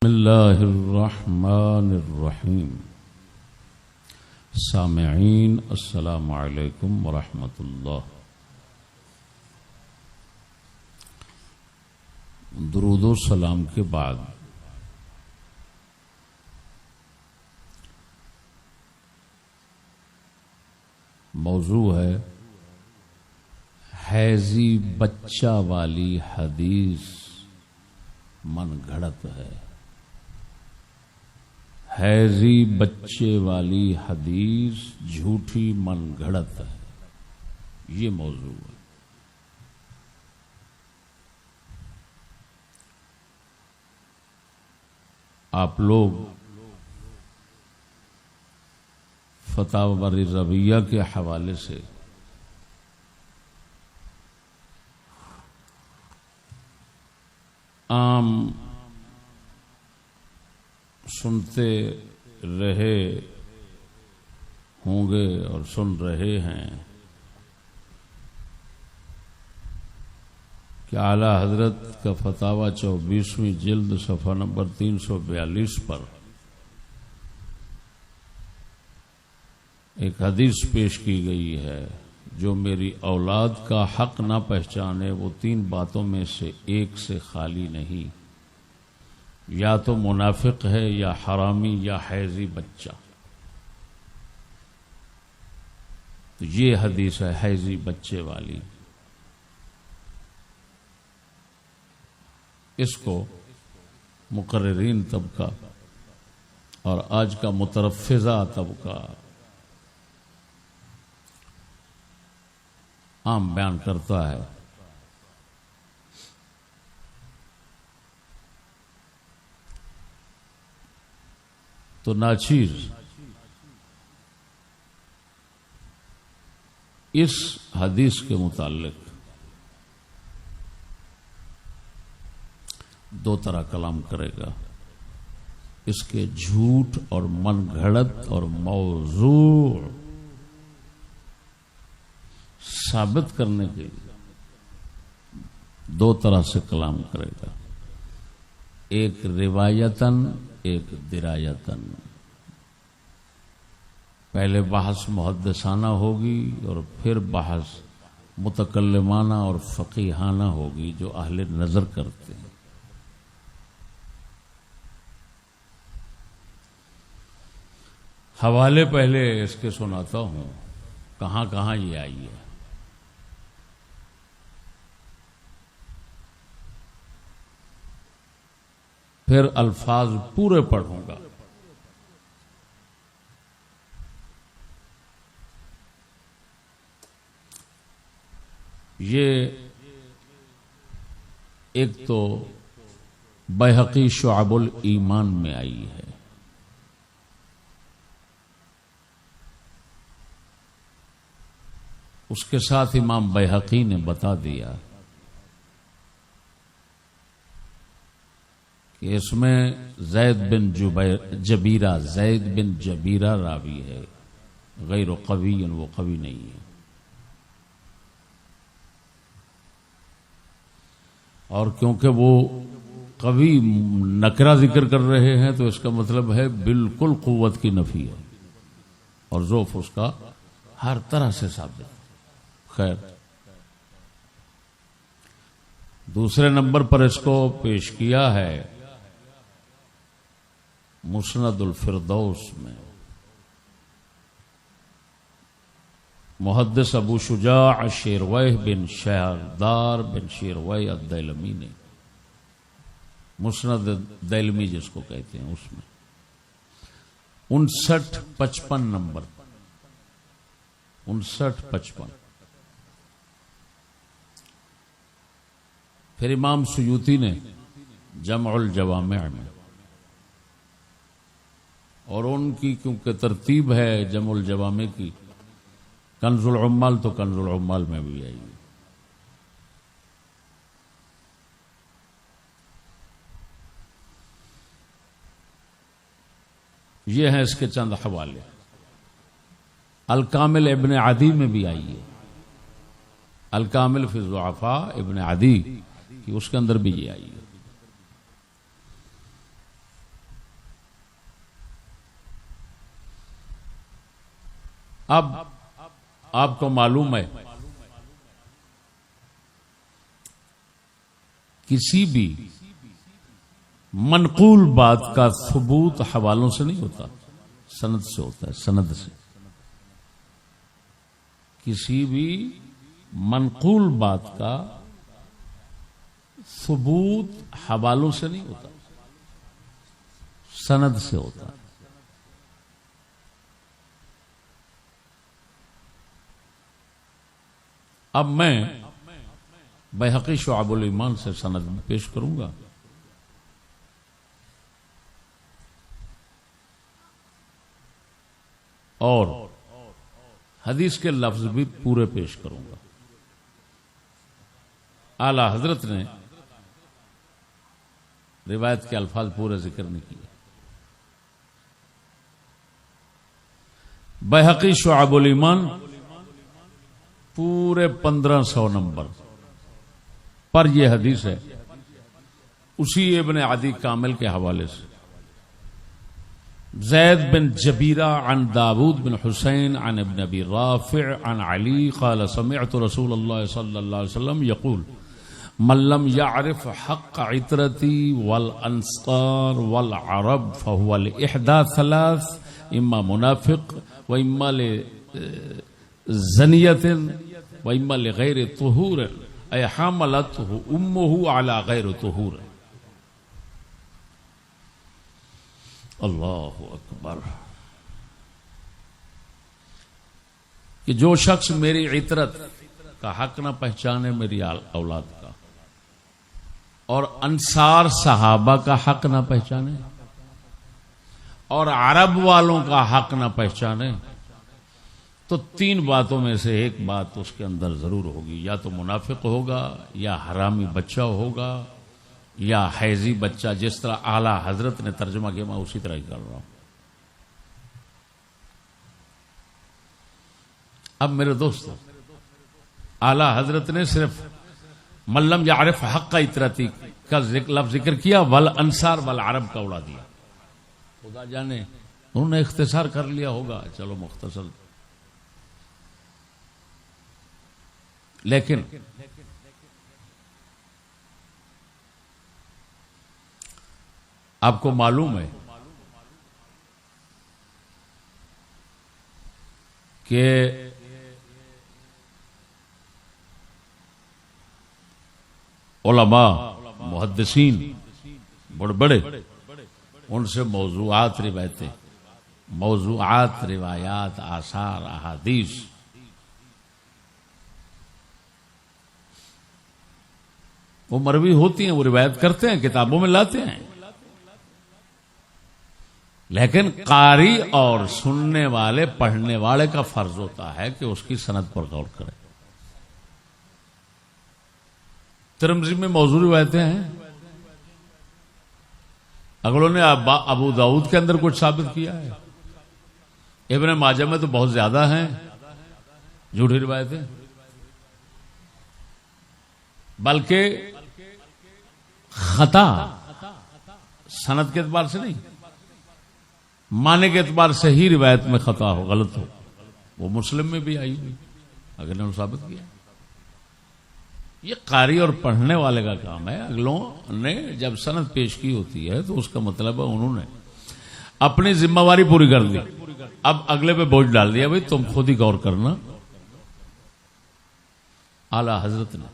بسم اللہ الرحمن الرحیم۔ سامعین السلام علیکم ورحمۃ اللہ۔ درود و سلام کے بعد موضوع ہے حیضی بچہ والی حدیث من گھڑت ہے۔ حیضی بچے والی حدیث جھوٹی من گھڑت ہے، یہ موضوع ہے۔ آپ لوگ فتاوی رضویہ کے حوالے سے عام سنتے رہے ہوں گے اور سن رہے ہیں کہ اعلی حضرت کا فتاوی 24ویں جلد صفحہ نمبر 342 پر ایک حدیث پیش کی گئی ہے، جو میری اولاد کا حق نہ پہچانے وہ 3 باتوں میں سے ایک سے خالی نہیں، یا تو منافق ہے یا حرامی یا حیضی بچہ۔ تو یہ حدیث ہے حیضی بچے والی۔ اس کو مقررین طبقہ اور آج کا مترفضہ طبقہ عام بیان کرتا ہے۔ تو ناچیز اس حدیث کے متعلق 2 طرح کلام کرے گا۔ اس کے جھوٹ اور من گھڑت اور موضوع ثابت کرنے کے لیے 2 طرح سے کلام کرے گا، ایک روایتاً ایک درایتاً۔ پہلے بحث محدثانہ ہوگی اور پھر بحث متکلمانہ اور فقیہانہ ہوگی جو اہل نظر کرتے ہیں۔ حوالے پہلے اس کے سناتا ہوں، کہاں کہاں یہ آئی ہے۔ پھر الفاظ پورے پڑھوں گا۔ یہ ایک تو بیہقی شعب الایمان میں آئی ہے، اس کے ساتھ امام بیہقی نے بتا دیا کہ اس میں زید بن جبیرہ راوی ہے، غیر قوی، وہ قوی نہیں ہے۔ اور کیونکہ وہ قوی نکرہ ذکر کر رہے ہیں تو اس کا مطلب ہے بالکل قوت کی نفی ہے، اور ضعف اس کا ہر طرح سے ثابت۔ خیر، دوسرے نمبر پر اس کو پیش کیا ہے مسند الفردوس میں محدث ابو شجاع شیرویہ بن شہردار بن شیرویہ الدیلمی نے، مسند دیلمی جس کو کہتے ہیں، اس میں 59-55 نمبر 59-55۔ پھر امام سیوطی نے جمع الجوامع میں، اور ان کی کیونکہ ترتیب ہے جمع الجوامع کی، کنز العمال تو کنز العمال میں بھی آئی ہے۔ یہ ہیں اس کے چند حوالے۔ الکامل ابن عدی میں بھی آئی ہے، الکامل فی الضعفاء ابن عدی کی، اس کے اندر بھی یہ آئی ہے۔ اب آپ کو معلوم ہے کسی بھی منقول بات کا ثبوت حوالوں سے نہیں ہوتا، سند سے ہوتا ہے، سند سے۔ کسی بھی منقول بات کا ثبوت حوالوں سے نہیں ہوتا، سند سے ہوتا ہے۔ اب میں بیہقی شعب الایمان سے سند پیش کروں گا، اور حدیث کے لفظ بھی پورے پیش کروں گا۔ اعلی حضرت نے روایت کے الفاظ پورے ذکر نہیں کیے۔ بیہقی شعب الایمان پورے 1500 نمبر پر یہ حدیث ہے، اسی ابن عدی کامل کے حوالے سے۔ زید بن جبیرہ عن داود بن حسین عن ابن ابی رافع عن علی قال سمعت رسول اللہ صلی اللہ علیہ وسلم یقول من لم يعرف حق عطرتی والانصار والعرب فهو لإحدى ثلاث، اما منافق واما لزنیة واما لغیر طہور اے حاملته امه على غیر طہور۔ اللہ اکبر۔ کہ جو شخص میری عطرت کا حق نہ پہچانے، میری اولاد کا، اور انصار صحابہ کا حق نہ پہچانے، اور عرب والوں کا حق نہ پہچانے، تو تین باتوں میں سے ایک بات اس کے اندر ضرور ہوگی، یا تو منافق ہوگا، یا حرامی بچہ ہوگا، یا حیضی بچہ۔ جس طرح اعلی حضرت نے ترجمہ کیا میں اسی طرح ہی کر رہا ہوں۔ اب میرے دوست، اعلی حضرت نے صرف من لم یعرف حق عطرتی کا لفظ ذکر کیا، والانصار والعرب کا اڑا دیا۔ خدا جانے انہوں نے اختصار کر لیا ہوگا، چلو مختصر۔ لیکن آپ کو معلوم ہے کہ علماء محدثین بڑے بڑے ان سے موضوعات روایتیں، موضوعات روایات، آثار، احادیث وہ مروی ہوتی ہیں، وہ روایت کرتے ہیں، کتابوں میں لاتے ہیں، لیکن قاری اور سننے والے، پڑھنے والے کا فرض ہوتا ہے کہ اس کی سند پر غور کرے۔ ترمذی میں موضوع روایتیں ہیں، اگلوں نے ابو داؤد کے اندر کچھ ثابت کیا ہے، ابن ماجہ میں تو بہت زیادہ ہیں جھوٹی روایتیں، بلکہ خطا سند کے اعتبار سے نہیں، معنی کے اعتبار سے ہی روایت میں خطا ہو، غلط ہو، وہ مسلم میں بھی آئی ہوئی، اگر نے ثابت کیا۔ یہ قاری اور پڑھنے والے کا کام ہے۔ اگلوں نے جب سند پیش کی ہوتی ہے تو اس کا مطلب ہے انہوں نے اپنی ذمہ داری پوری کر دی، اب اگلے پہ بوجھ ڈال دیا، بھائی تم خود ہی غور کرنا۔ اعلی حضرت نے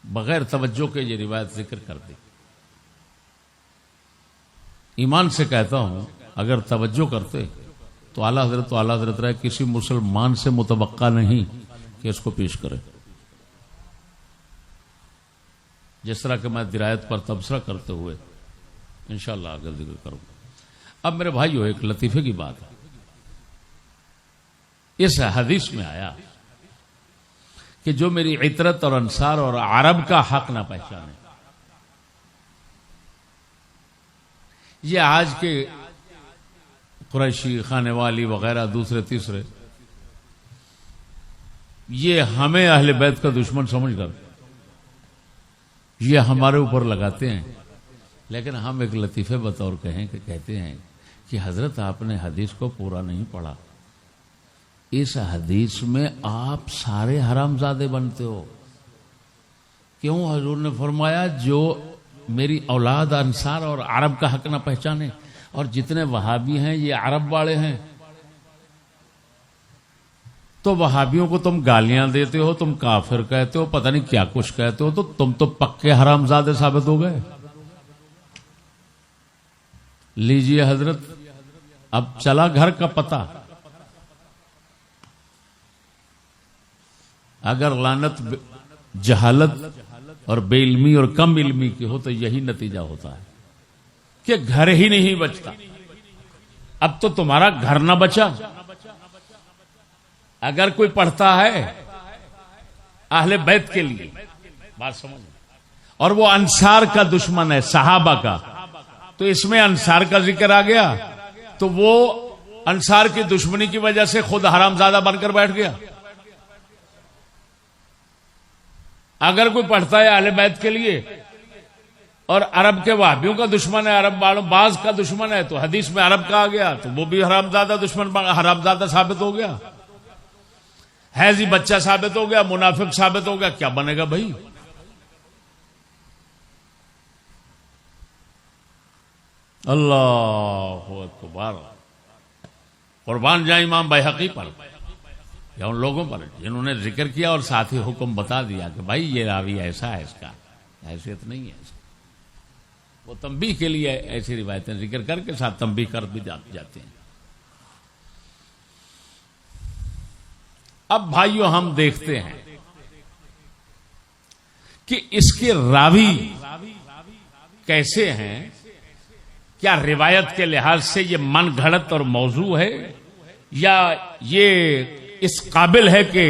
بغیر توجہ کے یہ روایت ذکر کر دی۔ ایمان سے کہتا ہوں اگر توجہ کرتے تو اعلی حضرت رہے، کسی مسلمان سے متوقع نہیں کہ اس کو پیش کرے، جس طرح کہ میں درایت پر تبصرہ کرتے ہوئے انشاءاللہ آگے ذکر کروں گا۔ اب میرے بھائیو ایک لطیفے کی بات ہے، اس حدیث میں آیا کہ جو میری عطرت اور انصار اور عرب کا حق نہ پہچانے، یہ آج کے قریشی، خانے والی وغیرہ دوسرے تیسرے، یہ ہمیں اہل بیت کا دشمن سمجھ کر یہ ہمارے اوپر لگاتے ہیں، لیکن ہم ایک لطیفے بطور کہیں کہ کہتے ہیں کہ حضرت آپ نے حدیث کو پورا نہیں پڑھا، اس حدیث میں آپ سارے حرامزادے بنتے ہو۔ کیوں؟ حضور نے فرمایا جو میری اولاد انصار اور عرب کا حق نہ پہچانے، اور جتنے وہابی ہیں یہ عرب والے ہیں، تو وہابیوں کو تم گالیاں دیتے ہو، تم کافر کہتے ہو، پتہ نہیں کیا کچھ کہتے ہو، تو تم تو پکے حرامزادے ثابت ہو گئے۔ لیجئے حضرت، اب چلا گھر کا پتہ۔ اگر لعنت جہالت اور بے علمی اور کم علمی کی ہو تو یہی نتیجہ ہوتا ہے کہ گھر ہی نہیں بچتا۔ اب تو تمہارا گھر نہ بچا۔ اگر کوئی پڑھتا ہے اہل بیت کے لیے، بات سمجھ، اور وہ انصار کا دشمن ہے، صحابہ کا، تو اس میں انصار کا ذکر آ گیا، تو وہ انصار کی دشمنی کی وجہ سے خود حرامزادہ بن کر بیٹھ گیا۔ اگر کوئی پڑھتا ہے اہل بیت کے لیے اور عرب کے وہابیوں کا دشمن ہے، عرب والوں بعض کا دشمن ہے، تو حدیث میں عرب کا آ گیا، تو وہ بھی حرامزادہ دشمن، حرامزادہ ثابت ہو گیا، حیضی بچہ ثابت ہو گیا، منافق ثابت ہو گیا۔ کیا بنے گا بھائی؟ اللہ اکبر۔ قربان جائیں امام بیہقی پر یا ان لوگوں پر جنہوں نے ذکر کیا اور ساتھ ہی حکم بتا دیا کہ بھائی یہ راوی ایسا ہے، اس کا حیثیت نہیں ہے ایسا۔ وہ تنبیہ کے لیے ایسی روایتیں ذکر کر کے ساتھ تنبیہ کر بھی جاتے ہیں۔ اب بھائیو ہم دیکھتے ہیں کہ اس کے راوی کیسے ہیں، کیا روایت کے لحاظ سے یہ من گھڑت اور موضوع ہے، یا یہ اس قابل ہے کہ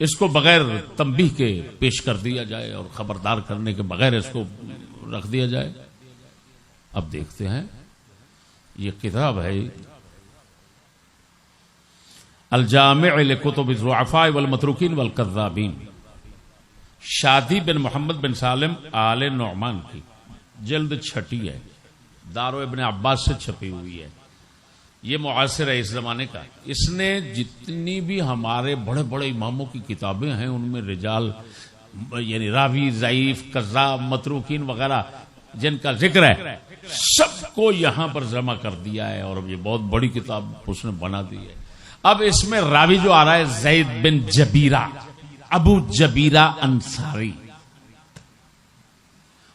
اس کو بغیر تنبیہ کے پیش کر دیا جائے اور خبردار کرنے کے بغیر اس کو رکھ دیا جائے۔ اب دیکھتے ہیں، یہ کتاب ہے الجامع لکتب الضعفاء والمتروکین والکذابین، شادی بن محمد بن سالم آل نعمان کی، جلد 6 ہے، دار ابن عباس سے چھپی ہوئی ہے۔ یہ معاصر ہے اس زمانے کا۔ اس نے جتنی بھی ہمارے بڑے بڑے اماموں کی کتابیں ہیں ان میں رجال یعنی راوی، ضعیف، کذاب، متروکین وغیرہ جن کا ذکر ہے، سب کو یہاں پر جمع کر دیا ہے، اور یہ بہت بڑی کتاب اس نے بنا دی ہے۔ اب اس میں راوی جو آ رہا ہے زید بن جبیرہ، ابو جبیرہ انصاری،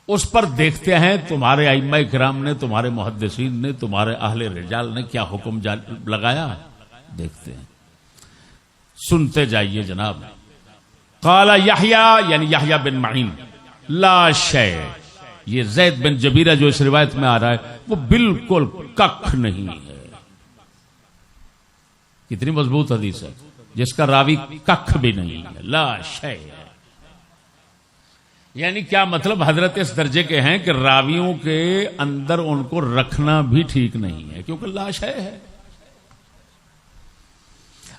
اس پر دیکھتے ہیں تمہارے ائمہ کرام نے، تمہارے محدثین نے، تمہارے اہل رجال نے کیا حکم لگایا، دیکھتے ہیں، سنتے جائیے جناب۔ قال یحییٰ یعنی یحییٰ بن معین لا شیء، یہ زید بن جبیرہ جو اس روایت میں آ رہا ہے وہ بالکل ککھ نہیں ہے۔ کتنی مضبوط حدیث ہے جس کا راوی ککھ بھی نہیں ہے، لا شیء۔ یعنی کیا مطلب؟ حضرت اس درجے کے ہیں کہ راویوں کے اندر ان کو رکھنا بھی ٹھیک نہیں ہے، کیونکہ لا شیء ہے۔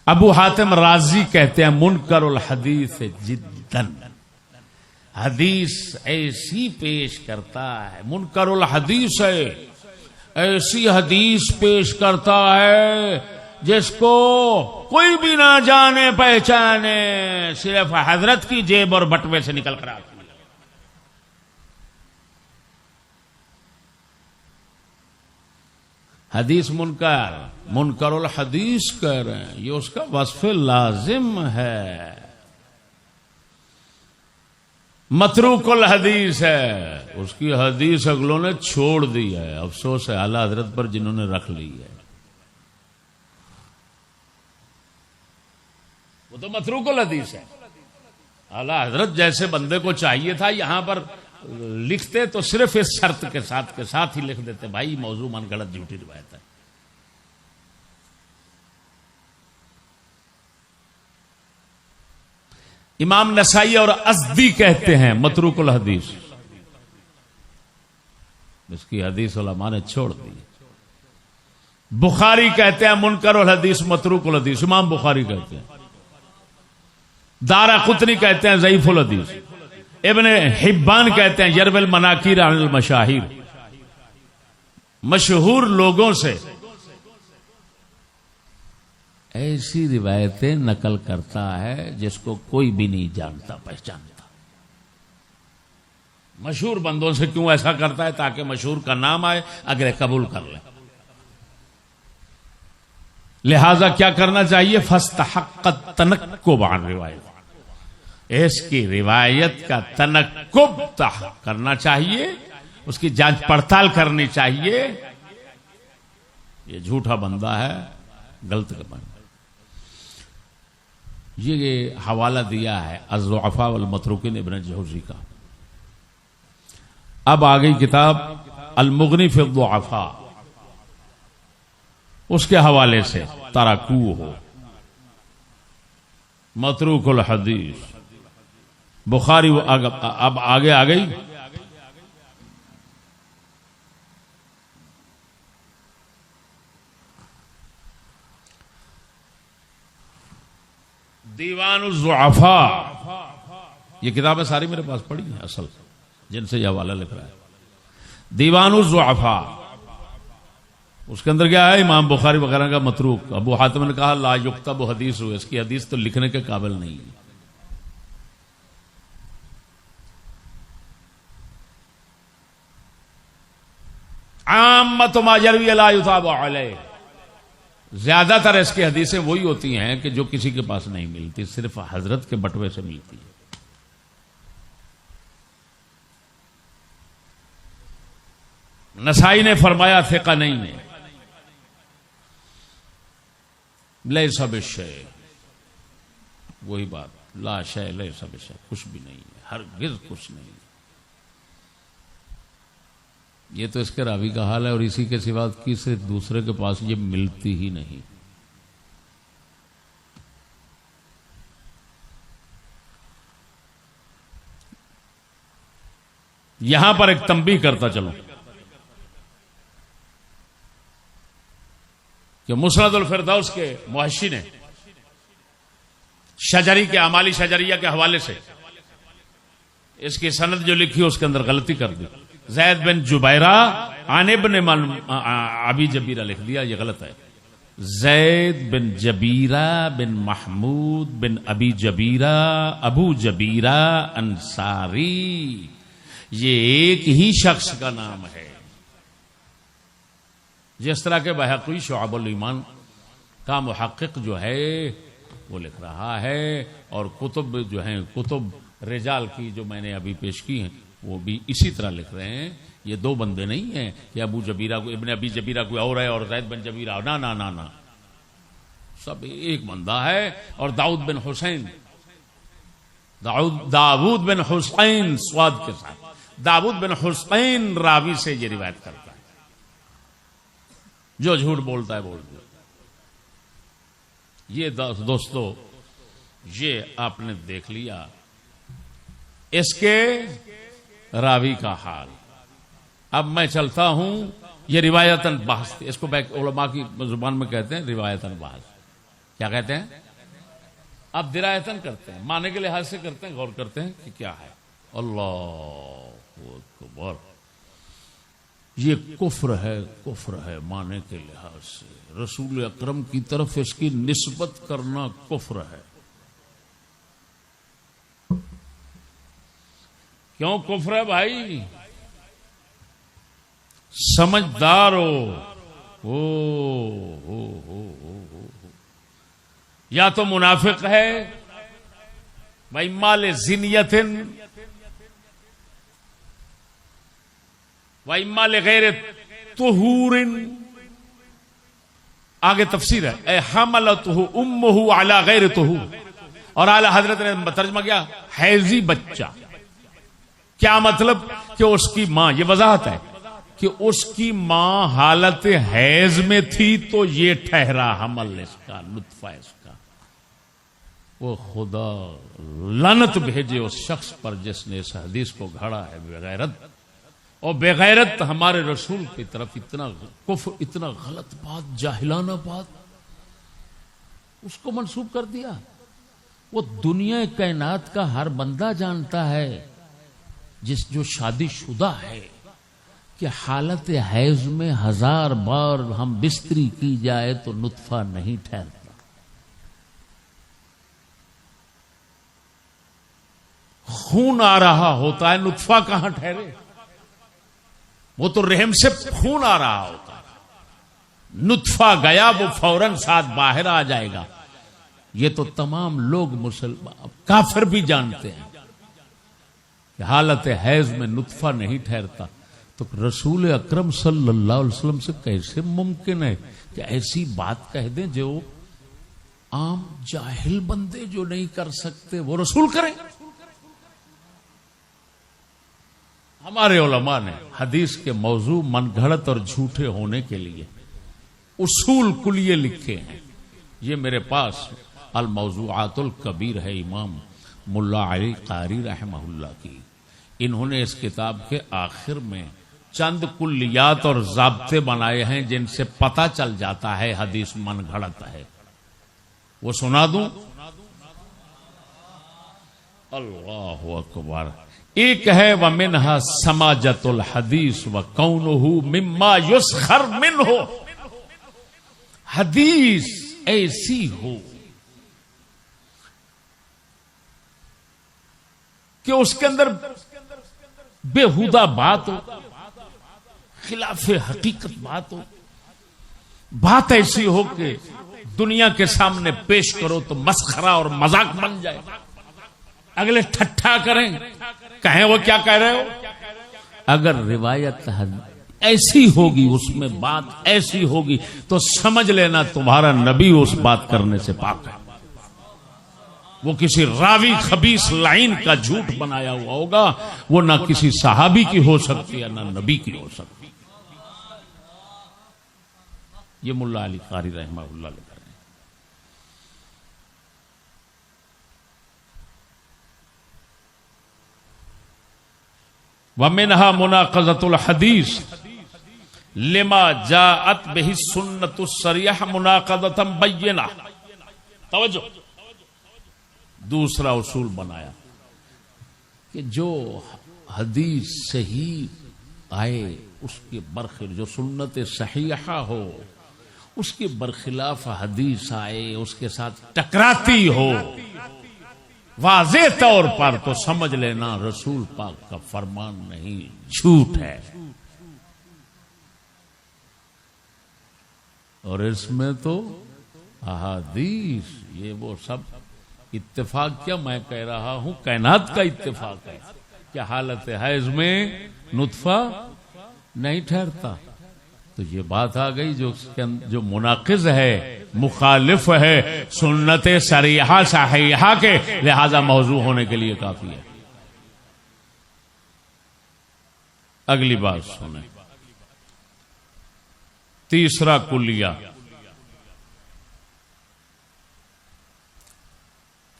ابو حاتم رازی کہتے ہیں منکر الحدیث جداً، حدیث ایسی پیش کرتا ہے، منکر الحدیث ہے، ایسی حدیث پیش کرتا ہے جس کو کوئی بھی نہ جانے پہچانے، صرف حضرت کی جیب اور بٹوے سے نکل کر آتی ہے۔ حدیث منکر الحدیث کہہ رہے ہیں، یہ اس کا وصف لازم ہے۔ متروک الحدیث ہے، اس کی حدیث اگلوں نے چھوڑ دی ہے، افسوس ہے اعلی حضرت پر جنہوں نے رکھ لی ہے، وہ تو متروک الحدیث ہے۔ اعلی حضرت جیسے بندے کو چاہیے تھا یہاں پر لکھتے تو صرف اس شرط کے ساتھ ہی لکھ دیتے، بھائی موضوع من گھڑت جھوٹی روایت ہے۔ امام نسائی اور ازدی کہتے ہیں متروک الحدیث، اس کی حدیث علماء نے چھوڑ دی۔ بخاری کہتے ہیں منکر الحدیث متروک الحدیث، امام بخاری کہتے ہیں۔ دارقطنی کہتے ہیں ضعیف الحدیث۔ ابن حبان کہتے ہیں یروی المناکیر عن المشاہیر، مشہور لوگوں سے ایسی روایتیں نقل کرتا ہے جس کو کوئی بھی نہیں جانتا پہچانتا. مشہور بندوں سے کیوں ایسا کرتا ہے؟ تاکہ مشہور کا نام آئے، اگلے قبول کر لیں. لہذا کیا کرنا چاہیے؟ فاستحق التنکب عن روایت، اس کی روایت کا تنکب کرنا چاہیے، اس کی جانچ پڑتال کرنی چاہیے. یہ جھوٹا بندہ ہے، غلط بندہ. یہ حوالہ دیا ہے الضعفاء والمتروکین ابن جوزی کا. اب آ گئی کتاب المغنی فی الضعفاء، اس کے حوالے سے ترکوہ متروک الحدیث بخاری. اب آگے آ گئی دیوان الضعفاء. یہ کتابیں ساری میرے پاس پڑھی ہیں اصل، جن سے یہ حوالہ لکھ رہا ہے. دیوان الضعفاء، اس کے اندر کیا ہے؟ امام بخاری وغیرہ کا متروک. ابو حاتم نے کہا لا یکتب حدیث، اس کی حدیث تو لکھنے کے قابل نہیں ہے. عامۃ ما یروی لا یثاب علیہ، زیادہ تر اس کی حدیثیں وہی ہوتی ہیں کہ جو کسی کے پاس نہیں ملتی، صرف حضرت کے بٹوے سے ملتی ہے. نسائی نے فرمایا ثقہ نہیں ہے. لیس بشیء، وہی بات، لا شیء لیس بشیء، کچھ بھی نہیں ہے، ہرگز کچھ نہیں. یہ تو اس کے راوی کا حال ہے، اور اسی کے سوا کسی دوسرے کے پاس یہ ملتی ہی نہیں. یہاں پر ایک تنبیہ کرتا چلو کہ مسند الفردوس کے محشی نے شجری کے اعمال شجریہ کے حوالے سے اس کی سند جو لکھی اس کے اندر غلطی کر دی. زید بن جبیرہ عن ابن ابی جبیرہ لکھ دیا، یہ غلط ہے. زید بن جبیرہ بن محمود بن ابی جبیرہ ابو جبیرہ انصاری، یہ ایک ہی شخص کا نام ہے. جس طرح کے بہقی شعب الایمان کا محقق جو ہے وہ لکھ رہا ہے، اور کتب جو ہیں کتب رجال کی جو میں نے ابھی پیش کی ہیں وہ بھی اسی طرح لکھ رہے ہیں. یہ دو بندے نہیں ہیں کہ ابو جبیرہ کو ابن ابی جبیرہ کوئی اور ہے اور زید بن جبیرہ، نا نا نا نا، سب ایک بندہ ہے. اور داؤد بن حسین، داؤد بن حسین سواد کے ساتھ، داؤد بن حسین راوی سے یہ روایت کرتا ہے. جو جھوٹ بولتا ہے بول دو. یہ دوستو یہ آپ نے دیکھ لیا اس کے راوی کا حال. اب میں چلتا ہوں، یہ روایتاً بحث تھی، اس کو علماء کی زبان میں کہتے ہیں روایتاً بحث. کیا کہتے ہیں؟ اب درایتاً کرتے ہیں، معنی کے لحاظ سے کرتے ہیں، غور کرتے ہیں کہ کیا ہے. اللہ اکبر، یہ کفر ہے معنی کے لحاظ سے. رسول اکرم کی طرف اس کی نسبت کرنا کفر ہے. کیوں کفر ہے بھائی؟ سمجھدار ہو. یا تو منافق ہے وَإِمَّا لِزِنْيَةٍ وَإِمَّا لِغَيْرِ طُهُورٍ. آگے تفسیر ہے اے حملتہ امہ علی غیر طہور، اور اعلی حضرت نے ترجمہ کیا حیضی بچہ. کیا مطلب؟ کہ اس کی ماں، یہ وضاحت ہے کہ اس کی ماں حالت حیض میں تھی تو یہ ٹھہرا حمل اس کا، نطفہ اس کا. وہ خدا لعنت بھیجے اس شخص پر جس نے اس حدیث کو گھڑا ہے بغیرت. اور بغیرت ہمارے رسول کی طرف اتنا کفر، اتنا غلط بات، جاہلانہ بات اس کو منسوب کر دیا. وہ دنیا کائنات کا ہر بندہ جانتا ہے جو شادی شدہ ہے کہ حالت حیض میں 1000 بار ہم بستری کی جائے تو نطفہ نہیں ٹھہرتا. خون آ رہا ہوتا ہے، نطفہ کہاں ٹھہرے؟ وہ تو رحم سے خون آ رہا ہوتا ہے. نطفہ گیا وہ فوراً ساتھ باہر آ جائے گا. یہ تو تمام لوگ مسلمان کافر بھی جانتے ہیں کہ حالت حیض میں نطفہ نہیں ٹھہرتا. تو رسول اکرم صلی اللہ علیہ وسلم سے کیسے ممکن ہے کہ ایسی بات کہہ دیں جو عام جاہل بندے جو نہیں کر سکتے وہ رسول کریں؟ ہمارے علماء نے حدیث کے موضوع من گھڑت اور جھوٹے ہونے کے لیے اصول کلیے لکھے ہیں. یہ میرے پاس الموضوعات الکبیر ہے امام ملا علی قاری رحمہ اللہ کی. انہوں نے اس کتاب کے آخر میں چند کلیات اور ضابطے بنائے ہیں جن سے پتہ چل جاتا ہے حدیث من گھڑت ہے. وہ سنا دوں؟ اللہ اکبر. ایک ہے وَمِنْهَا سَمَاجَةُ الْحَدِيثِ وَكَوْنُهُ مِمَّا يُسْخَرْ مِنْهُ. حدیث ایسی ہو کہ اس کے اندر بےہودہ بات ہو، خلاف حقیقت بات ہو، بات ایسی ہو کہ دنیا کے سامنے پیش کرو تو مسخرہ اور مذاق بن جائے، اگلے ٹھٹھا کریں، کہیں وہ کیا کہہ رہے ہو. اگر روایت ایسی ہوگی، اس میں بات ایسی ہوگی تو سمجھ لینا تمہارا نبی اس بات کرنے سے پاک ہے. وہ کسی راوی خبیث لعین کا جھوٹ بنایا ہوا ہوگا، وہ نہ کسی صحابی کی ہو سکتی ہے نہ نبی کی ہو سکتی. یہ ملا علی قاری رحمہ اللہ لکھ رہے ہیں. وَمِنْهَا مُنَاقَضَةُ الْحَدِيثِ لِمَا جَاءَتْ بِهِ السُّنَّةُ الصَّرِيحَةُ مُنَاقَضَةً بَيِّنَةً. توجہ، دوسرا اصول بنایا کہ جو حدیث صحیح آئے اس کے برخلاف، جو سنت صحیحہ ہو اس کے برخلاف حدیث آئے اس کے ساتھ ٹکراتی ہو واضح طور پر، تو سمجھ لینا رسول پاک کا فرمان نہیں، جھوٹ ہے. اور اس میں تو احادیث یہ وہ سب اتفاق، کیا میں کہہ رہا ہوں کائنات کا اتفاق ہے کہ حالت حیض میں نطفہ نہیں ٹھہرتا. تو یہ بات آ گئی جو مناقض ہے، مخالف ہے سنت صریحہ صحیحہ کے، لہذا موضوع ہونے کے لیے کافی ہے. اگلی بات سنیں. تیسرا کلیہ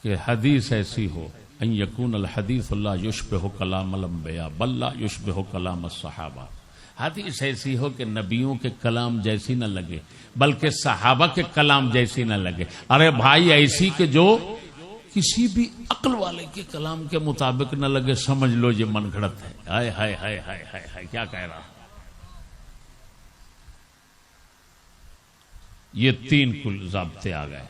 کہ حدیث ایسی ہو ان یکون الحدیث لا یشبہ کلام الانبیاء بل لا یشبہ کلام الصحابہ. حدیث ایسی ہو کہ نبیوں کے کلام جیسی نہ لگے بلکہ صحابہ کے کلام جیسی نہ لگے. ارے بھائی ایسی کہ جو کسی بھی عقل والے کے کلام کے مطابق نہ لگے، سمجھ لو یہ من گھڑت ہے. ہائے ہائے ہائے ہائے ہائے ہائے، کیا کہہ رہا. یہ 3 کل ضابطے آ گئے.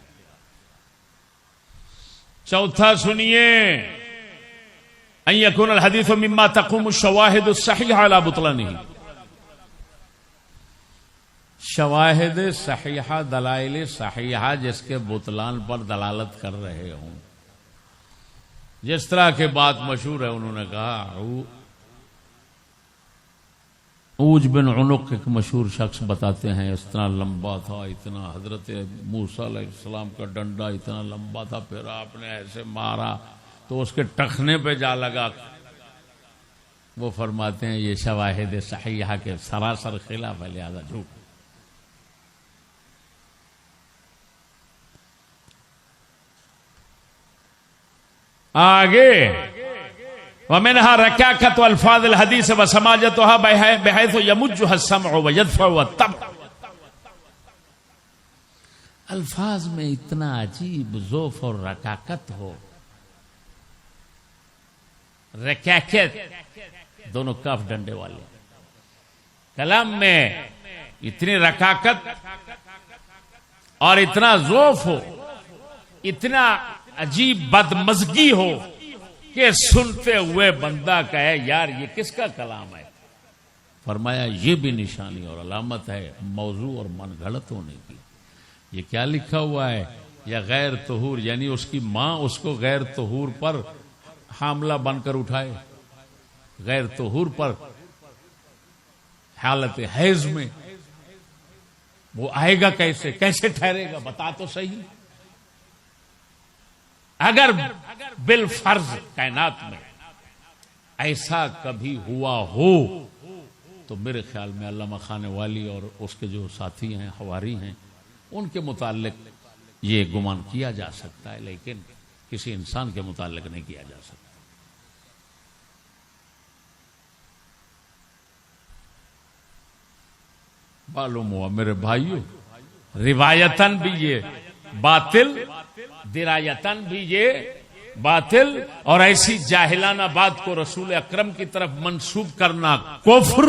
چوتھا سنیے، ان یکون الحدیث مما تقوم الشواہد الصحیحہ علی بطلانہ. شواہد صحیحہ، دلائل صحیحہ جس کے بطلان پر دلالت کر رہے ہوں. جس طرح کے بات مشہور ہے، انہوں نے کہا اوج بن عنق ایک مشہور شخص بتاتے ہیں اس طرح لمبا تھا، اتنا حضرت موسیٰ علیہ السلام کا ڈنڈا اتنا لمبا تھا، پھر آپ نے ایسے مارا تو اس کے ٹخنے پہ جا لگا. وہ فرماتے ہیں یہ شواہد صحیحہ کے سراسر خلاف ہے، لہذا جھوٹ. آگے ومنها ركاكة الفاظ الحديث وسماجتها بحيث يمجها السمع ويدفع الطبع. الفاظ میں اتنا عجیب ذوف اور رکاکت ہو. رکاکت دونوں کاف ڈنڈے والے، کلام میں اتنی رکاکت اور اتنا ذوف ہو، اتنا عجیب بدمزگی ہو کہ سنتے ہوئے بندہ کہے یار یہ کس کا کلام ہے. فرمایا یہ بھی نشانی اور علامت ہے موضوع اور من گھڑت ہونے کی. یہ کیا لکھا ہوا ہے؟ یا غیر طہور، یعنی اس کی ماں اس کو غیر طہور پر حاملہ بن کر اٹھائے، غیر طہور پر حالت حیض میں، وہ آئے گا کیسے؟ کیسے ٹھہرے گا؟ بتا تو صحیح. اگر بالفرض کائنات میں ایسا کبھی ہوا ہو تو میرے خیال میں علامہ خانے والی اور اس کے جو ساتھی ہیں، حواری ہیں، ان کے متعلق یہ گمان کیا جا سکتا ہے، لیکن کسی انسان کے متعلق نہیں کیا جا سکتا. معلوم ہوا میرے بھائیو، روایتاً بھی یہ باطل، درایتاً بھی یہ باطل، اور ایسی جاہلانہ بات کو رسول اکرم کی طرف منسوب کرنا کفر.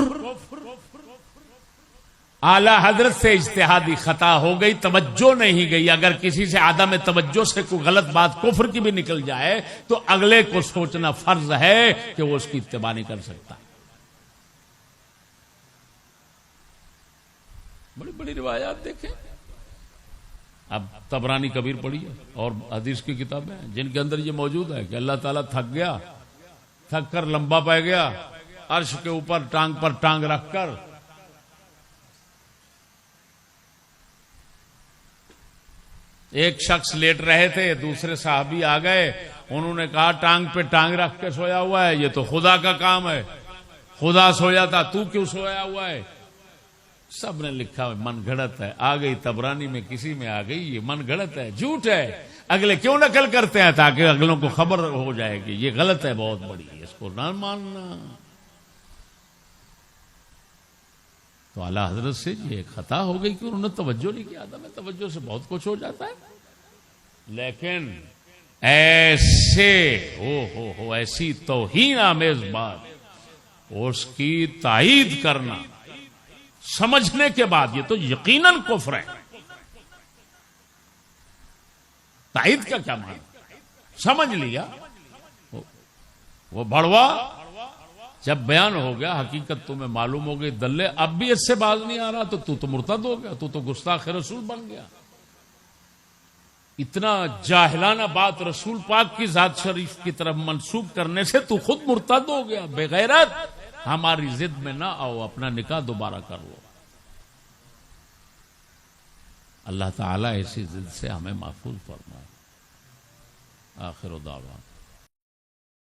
اعلی حضرت سے اجتہادی خطا ہو گئی، توجہ نہیں گئی. اگر کسی سے عدم توجہ سے کوئی غلط بات کفر کی بھی نکل جائے تو اگلے کو سوچنا فرض ہے کہ وہ اس کی اتباع نہیں کر سکتا. بڑی بڑی روایات دیکھیں. اب طبرانی کبیر پڑھیے اور حدیث کی کتابیں ہیں جن کے اندر یہ موجود ہے کہ اللہ تعالیٰ تھک گیا، تھک کر لمبا پہ گیا، عرش کے اوپر ٹانگ پر ٹانگ رکھ کر ایک شخص لیٹ رہے تھے، دوسرے صحابی آ گئے، انہوں نے کہا ٹانگ پہ ٹانگ رکھ کے سویا ہوا ہے، یہ تو خدا کا کام ہے، خدا سویا تھا تو کیوں سویا ہوا ہے؟ سب نے لکھا من گھڑت ہے. آ گئی طبرانی میں، کسی میں آ گئی یہ من گھڑت ہے، جھوٹ ہے. اگلے کیوں نقل کرتے ہیں؟ تاکہ اگلوں کو خبر ہو جائے کہ یہ غلط ہے، بہت بڑی، اس کو نہ ماننا. تو اعلی حضرت سے یہ ایک خطا ہو گئی کہ انہوں نے توجہ نہیں کیا. میں توجہ سے بہت کچھ ہو جاتا ہے، لیکن ایسے ایسی توہین آمیز بات، اس کی تائید کرنا سمجھنے کے بعد، یہ تو یقیناً کفر ہے. تائید کا کیا معنی؟ سمجھ لیا، وہ بڑوا جب بیان ہو گیا، حقیقت تمہیں معلوم ہو گئی، دلے اب بھی اس سے باز نہیں آ رہا تو مرتد ہو گیا، تو گستاخ رسول بن گیا. اتنا جاہلانہ بات رسول پاک کی ذات شریف کی طرف منسوب کرنے سے تو خود مرتد ہو گیا. بے غیرت، ہماری ضد میں نہ آؤ، اپنا نکاح دوبارہ کر لو. اللہ تعالیٰ ایسی ضد سے ہمیں محفوظ فرمائے. آخر دعوانا